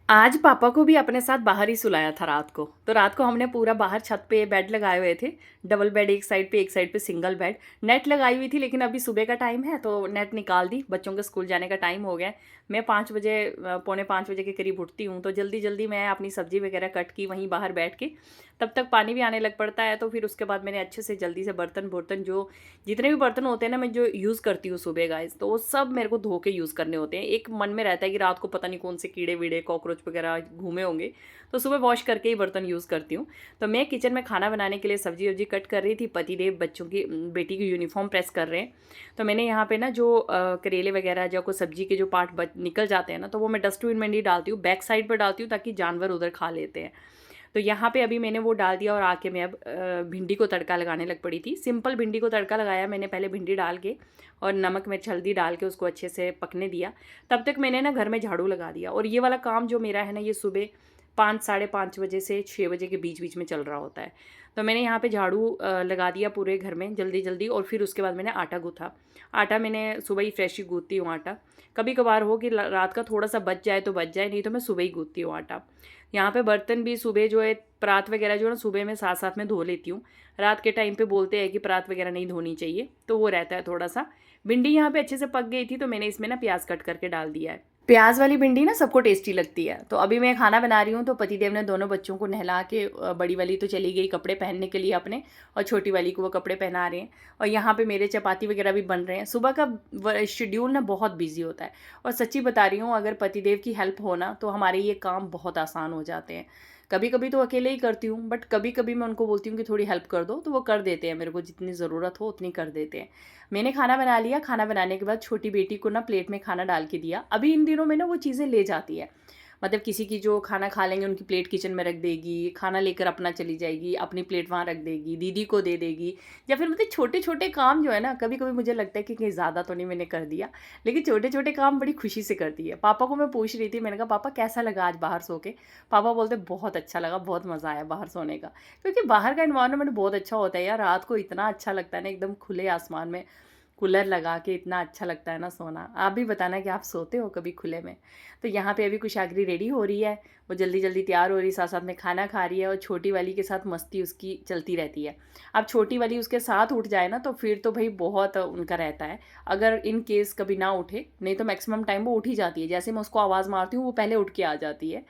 आज पापा को भी अपने साथ बाहर ही सुलाया था रात को। तो रात को हमने पूरा बाहर छत पे बेड लगाए हुए थे। डबल बेड एक साइड पे सिंगल बेड। नेट लगाई हुई थी, लेकिन अभी सुबह का टाइम है तो नेट निकाल दी, बच्चों के स्कूल जाने का टाइम हो गया है। मैं 5 बजे पौने 5 बजे के करीब उठती हूँ, तो जल्दी जल्दी मैं अपनी सब्जी वगैरह कट की वहीं बाहर बैठ के। तब तक पानी भी आने लग पड़ता है, तो फिर उसके बाद मैंने अच्छे से जल्दी से बर्तन बर्तन जो जितने भी बर्तन होते हैं ना, मैं जो यूज़ करती हूँ सुबह गाइस, तो वो सब मेरे को धो के यूज़ करने होते हैं। एक मन में रहता है कि रात को पता नहीं कौन से कीड़े वीड़े कॉकरोच वगैरह घूमे होंगे, तो सुबह वॉश करके ही बर्तन यूज़ करती हूँ। तो मैं किचन में खाना बनाने के लिए सब्जी वब्जी कट कर रही थी, पतिदेव बच्चों की बेटी की यूनिफॉर्म प्रेस कर रहे हैं। तो मैंने यहाँ पे ना जो करेले वगैरह जो कोई सब्जी के जो पार्ट निकल जाते हैं ना, तो वो मैं डस्टबिन में नहीं डालती हूँ, बैक साइड पर डालती हूँ ताकि जानवर उधर खा लेते हैं। तो यहाँ पे अभी मैंने वो डाल दिया और आके मैं अब भिंडी को तड़का लगाने लग पड़ी थी। सिंपल भिंडी को तड़का लगाया मैंने, पहले भिंडी डाल के और नमक मिर्च हल्दी डाल के उसको अच्छे से पकने दिया। तब तक मैंने ना घर में झाड़ू लगा दिया, और ये वाला काम जो मेरा है ना, ये सुबह 5 साढ़े 5 बजे से 6 बजे के बीच बीच में चल रहा होता है। तो मैंने यहाँ पे झाड़ू लगा दिया पूरे घर में जल्दी जल्दी, और फिर उसके बाद मैंने आटा गूँथा। आटा मैंने सुबह ही फ्रेश ही गूँथती हूँ आटा। कभी कभार हो कि रात का थोड़ा सा बच जाए तो बच जाए, नहीं तो मैं सुबह ही गूँथती हूँ आटा। यहाँ पे बर्तन भी सुबह जो है, परात वगैरह जो है ना, सुबह में साथ साथ में धो लेती हूँ। रात के टाइम पे बोलते हैं कि परात वगैरह नहीं धोनी चाहिए, तो वो रहता है थोड़ा सा। भिंडी यहाँ पे अच्छे से पक गई थी, तो मैंने इसमें ना प्याज कट करके डाल दिया है। प्याज वाली भिंडी ना सबको टेस्टी लगती है। तो अभी मैं खाना बना रही हूँ, तो पतिदेव ने दोनों बच्चों को नहला के बड़ी वाली तो चली गई कपड़े पहनने के लिए अपने, और छोटी वाली को वो कपड़े पहना रहे हैं। और यहाँ पे मेरे चपाती वगैरह भी बन रहे हैं। सुबह का शेड्यूल ना बहुत बिजी होता है, और सच्ची बता रही हूँ, अगर पतिदेव की हेल्प हो ना तो हमारे ये काम बहुत आसान हो जाते हैं। कभी कभी तो अकेले ही करती हूँ, बट कभी कभी मैं उनको बोलती हूँ कि थोड़ी हेल्प कर दो, तो वो कर देते हैं, मेरे को जितनी ज़रूरत हो उतनी कर देते हैं। मैंने खाना बना लिया। खाना बनाने के बाद छोटी बेटी को ना प्लेट में खाना डाल के दिया। अभी इन दिनों में ना वो चीज़ें ले जाती है, मतलब किसी की जो खाना खा लेंगे उनकी प्लेट किचन में रख देगी, खाना लेकर अपना चली जाएगी, अपनी प्लेट वहाँ रख देगी, दीदी को दे देगी। या फिर मतलब छोटे छोटे काम जो है ना, कभी कभी मुझे लगता है कि कहीं ज़्यादा तो नहीं मैंने कर दिया, लेकिन छोटे छोटे काम बड़ी खुशी से करती है। पापा को मैं पूछ रही थी, मैंने कहा पापा कैसा लगा आज बाहर सो के। पापा बोलते बहुत अच्छा लगा, बहुत मज़ा आया बाहर सोने का, क्योंकि बाहर का इन्वायरमेंट बहुत अच्छा होता है यार। रात को इतना अच्छा लगता है ना, एकदम खुले आसमान में कूलर लगा के इतना अच्छा लगता है ना सोना। आप भी बताना कि आप सोते हो कभी खुले में। तो यहाँ पे अभी कुशाग्री रेडी हो रही है, वो जल्दी जल्दी तैयार हो रही है, साथ साथ में खाना खा रही है, और छोटी वाली के साथ मस्ती उसकी चलती रहती है। अब छोटी वाली उसके साथ उठ जाए ना, तो फिर तो भाई बहुत उनका रहता है। अगर इन केस कभी ना उठे, नहीं तो मैक्सिमम टाइम वो उठ ही जाती है, जैसे मैं उसको आवाज़ मारती हूँ वो पहले उठ के आ जाती है।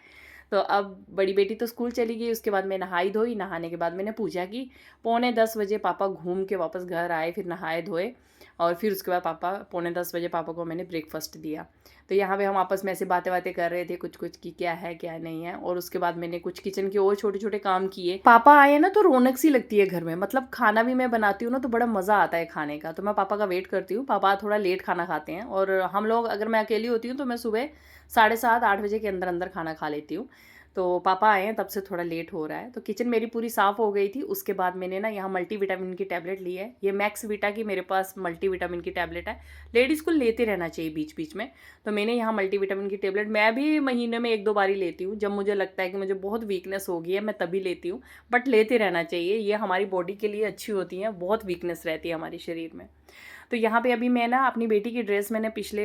तो अब बड़ी बेटी तो स्कूल चली गई, उसके बाद मैं नहाई धोई। नहाने के बाद मैंने पूजा की। पौने 10 बजे पापा घूम के वापस घर आए, फिर नहाए धोए, और फिर उसके बाद पापा पौने 10 बजे पापा को मैंने ब्रेकफास्ट दिया। तो यहाँ पे हम आपस में ऐसे बातें बातें कर रहे थे कुछ कुछ कि क्या है क्या नहीं है, और उसके बाद मैंने कुछ किचन के और छोटे छोटे काम किए। पापा आए ना तो रौनक सी लगती है घर में, मतलब खाना भी मैं बनाती हूँ ना तो बड़ा मज़ा आता है खाने का। तो मैं पापा का वेट करती हूँ। पापा थोड़ा लेट खाना खाते हैं, और हम लोग, अगर मैं अकेली होती हूँ तो मैं सुबह 7:30 8 बजे के अंदर अंदर खाना खा लेती हूँ। तो पापा आए हैं तब से थोड़ा लेट हो रहा है। तो किचन मेरी पूरी साफ़ हो गई थी। उसके बाद मैंने ना यहाँ मल्टीविटामिन की टैबलेट ली है। ये मैक्स विटा की मेरे पास मल्टीविटामिन की टैबलेट है। लेडीज़ को लेते रहना चाहिए बीच बीच में। तो मैंने यहाँ मल्टीविटामिन की टैबलेट मैं भी महीने में 1 2 बार ही लेती हूँ। जब मुझे लगता है कि मुझे बहुत वीकनेस हो गई है मैं तभी लेती हूँ, बट लेते रहना चाहिए, ये हमारी बॉडी के लिए अच्छी होती हैं। बहुत वीकनेस रहती है हमारे शरीर में। तो यहाँ पे अभी मैं ना अपनी बेटी की ड्रेस, मैंने पिछले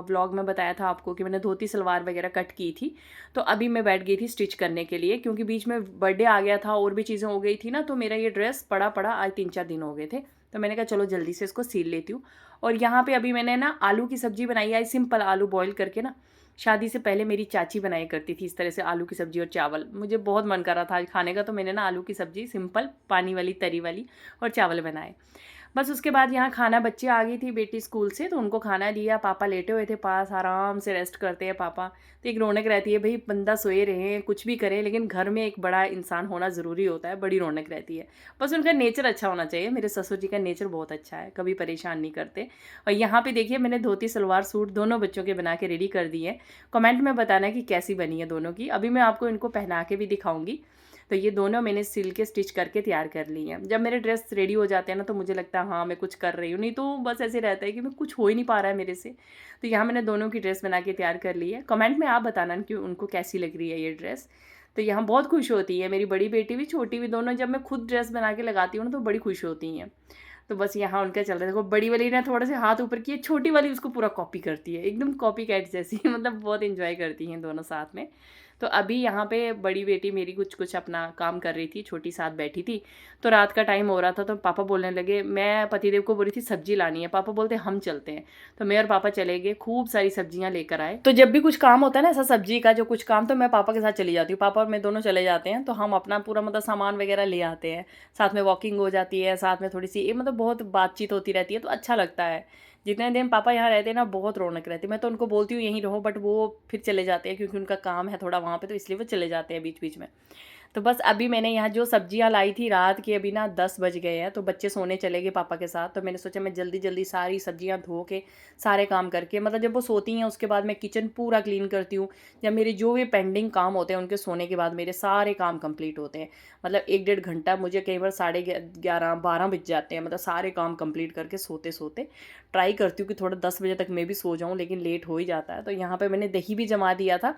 व्लॉग में बताया था आपको कि मैंने धोती सलवार वगैरह कट की थी। तो अभी मैं बैठ गई थी स्टिच करने के लिए, क्योंकि बीच में बर्थडे आ गया था और भी चीज़ें हो गई थी ना, तो मेरा ये ड्रेस पड़ा पड़ा आज 3 4 दिन हो गए थे। तो मैंने कहा चलो जल्दी से इसको सील लेती हूँ। और यहाँ पे अभी मैंने ना आलू की सब्ज़ी बनाई है, सिंपल आलू बॉईल करके ना। शादी से पहले मेरी चाची बनाया करती थी इस तरह से आलू की सब्ज़ी और चावल। मुझे बहुत मन कर रहा था आज खाने का, तो मैंने ना आलू की सब्ज़ी सिंपल पानी वाली तरी वाली और चावल बनाए। बस उसके बाद यहाँ खाना, बच्चे आ गई थी बेटी स्कूल से, तो उनको खाना दिया। पापा लेटे हुए थे पास, आराम से रेस्ट करते हैं पापा। तो एक रौनक रहती है भाई, बंदा सोए रहे कुछ भी करे, लेकिन घर में एक बड़ा इंसान होना ज़रूरी होता है, बड़ी रौनक रहती है। बस उनका नेचर अच्छा होना चाहिए। मेरे ससुर जी का नेचर बहुत अच्छा है, कभी परेशान नहीं करते। और यहाँ पे देखिए मैंने धोती सलवार सूट दोनों बच्चों के बना के रेडी कर दिए हैं। कमेंट में बताना कि कैसी बनी है दोनों की। अभी मैं आपको इनको पहना के भी दिखाऊंगी। तो ये दोनों मैंने सिल के स्टिच करके तैयार कर ली हैं। जब मेरे ड्रेस रेडी हो जाते हैं ना, तो मुझे लगता है हाँ मैं कुछ कर रही हूँ, नहीं तो बस ऐसे रहता है कि मैं कुछ हो ही नहीं पा रहा है मेरे से। तो यहाँ मैंने दोनों की ड्रेस बना के तैयार कर ली है। कमेंट में आप बताना कि उनको कैसी लग रही है ये ड्रेस। तो यहाँ बहुत खुश होती है मेरी बड़ी बेटी भी छोटी भी, दोनों जब मैं खुद ड्रेस बना के लगाती हूँ ना तो बड़ी खुश होती हैं। तो बस यहाँ उनका चल रहा है। देखो बड़ी वाली ने थोड़ा सा हाथ ऊपर किया, छोटी वाली उसको पूरा कॉपी करती है, एकदम कॉपी कैट जैसी मतलब बहुत इंजॉय करती हैं दोनों साथ में। तो अभी यहाँ पे बड़ी बेटी मेरी कुछ कुछ अपना काम कर रही थी, छोटी साथ बैठी थी। तो रात का टाइम हो रहा था तो पापा बोलने लगे, मैं पतिदेव को बोल रही थी सब्जी लानी है, पापा बोलते हम चलते हैं। तो मैं और पापा चले गए, खूब सारी सब्जियां लेकर आए। तो जब भी कुछ काम होता है ना ऐसा सब्जी का जो कुछ काम, तो मैं पापा के साथ चली जाती हूँ, पापा और मैं दोनों चले जाते हैं। तो हम अपना पूरा मतलब सामान वगैरह ले आते हैं, साथ में वॉकिंग हो जाती है, साथ में थोड़ी सी ये मतलब बहुत बातचीत होती रहती है, तो अच्छा लगता है। जितने दिन पापा यहाँ रहते हैं ना बहुत रौनक रहती है। मैं तो उनको बोलती हूँ यहीं रहो, बट वो फिर चले जाते हैं क्योंकि उनका काम है थोड़ा वहाँ पे, तो इसलिए वो चले जाते हैं बीच बीच में। तो बस अभी मैंने यहाँ जो सब्जियाँ लाई थी रात के, अभी ना 10 बज गए हैं, तो बच्चे सोने चले गए पापा के साथ। तो मैंने सोचा मैं जल्दी जल्दी सारी सब्जियाँ धो के सारे काम करके, मतलब जब वो सोती हैं उसके बाद मैं किचन पूरा क्लीन करती हूँ। जब मेरे जो भी पेंडिंग काम होते हैं उनके सोने के बाद मेरे सारे काम कंप्लीट होते हैं। मतलब 1 डेढ़ घंटा मुझे कई बार 11:30 12 बज जाते हैं, मतलब सारे काम कंप्लीट करके सोते सोते। ट्राई करती हूँ कि थोड़ा 10 बजे तक मैं भी सो जाऊँ, लेकिन लेट हो ही जाता है। तो यहाँ पे मैंने दही भी जमा दिया था,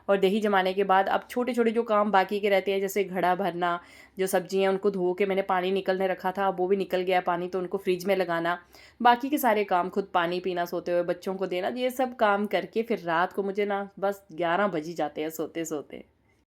और दही जमाने के बाद अब छोटे छोटे जो काम बाकी के रहते हैं, जैसे घड़ा भरना, जो सब्जियां हैं उनको धो के मैंने पानी निकलने रखा था, वो भी निकल गया पानी, तो उनको फ्रिज में लगाना। बाकी के सारे काम, खुद पानी पीना सोते हुए, बच्चों को देना, ये सब काम करके फिर रात को मुझे ना बस 11 बज ही जाते हैं सोते सोते।